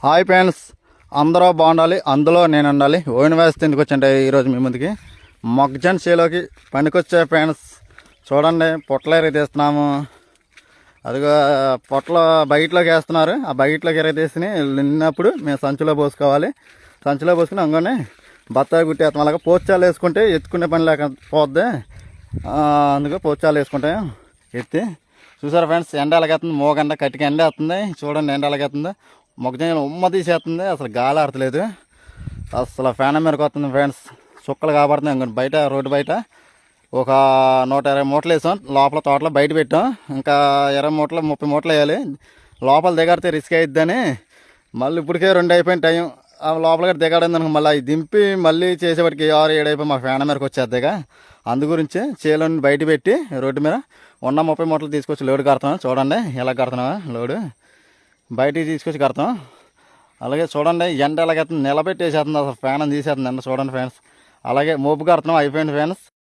Hi friends, అందరూ బాగుండాలి, అందులో నేను ఉండాలి. ఓయిన వేస్తే ఎందుకు వచ్చండి ఈరోజు మీ ముందుకి మొక్కజొన్న చేలోకి పనికొచ్చే ఫ్రెండ్స్. చూడండి, పొట్టలు ఎరగ తీస్తున్నాము. అదిగో పొట్టలు బయటలోకి వేస్తున్నారు. ఆ బయటలోకి ఎరగ తీసి నిన్నప్పుడు మేము సంచిలో పోసుకోవాలి. సంచిలో పోసుకుని అంగనే బత్తాయి గుట్టేస్తాం. అలాగే పోచాలు వేసుకుంటే ఎత్తుకునే పని లేకపోద్ది. అందుకే పోచాలు వేసుకుంటే ఎత్తి చూసారా ఫ్రెండ్స్, ఎండ ఎలాగేస్తుంది. మోగండ కట్టికి ఎండ వేస్తుంది. చూడండి ఎండ ఎలాగేస్తుంది. మొక్కజొన్న ఉమ్మ తీసేస్తుంది. అసలు గాలి ఆడతలేదు. అసలు ఫ్యాన్ మీదకి వస్తుంది ఫ్రెండ్స్. చుక్కలు కాబడుతున్నాయి. ఇంకొంచెం బయట రోడ్డు బయట ఒక 120 మూటలు వేసాం. లోపల తోటలో బయట పెట్టాం. ఇంకా 20 మూటలు 30 మూటలు వేయాలి. లోపల దిగాడితే రిస్క్ అయిద్దని మళ్ళీ ఇప్పటికే 2 అయిపోయిన టైం. ఆ లోపల గట్టి దిగాడింది అనుకో, మళ్ళీ అవి దింపి మళ్ళీ చేసేవాడికి 6, 7 అయిపోయి మా ఫ్యాన్ మీదకి వచ్చేద్దిగా. అందు గురించి చేలోని బయట పెట్టి రోడ్డు మీద ఉన్న 30 మూటలు తీసుకొచ్చి లోడు కడతాం. చూడండి ఎలా కడుతున్నావా లోడు. బయటికి తీసుకొచ్చి కడతాం. అలాగే చూడండి ఎండ ఎలాగైతుంది, నిలబెట్టేసేస్తుంది. అసలు ఫ్యాన్ తీసేస్తుంది ఎండ. చూడండి ఫ్రెండ్స్, అలాగే మోపు కడతాం. అయిపోయింది ఫ్రెండ్స్.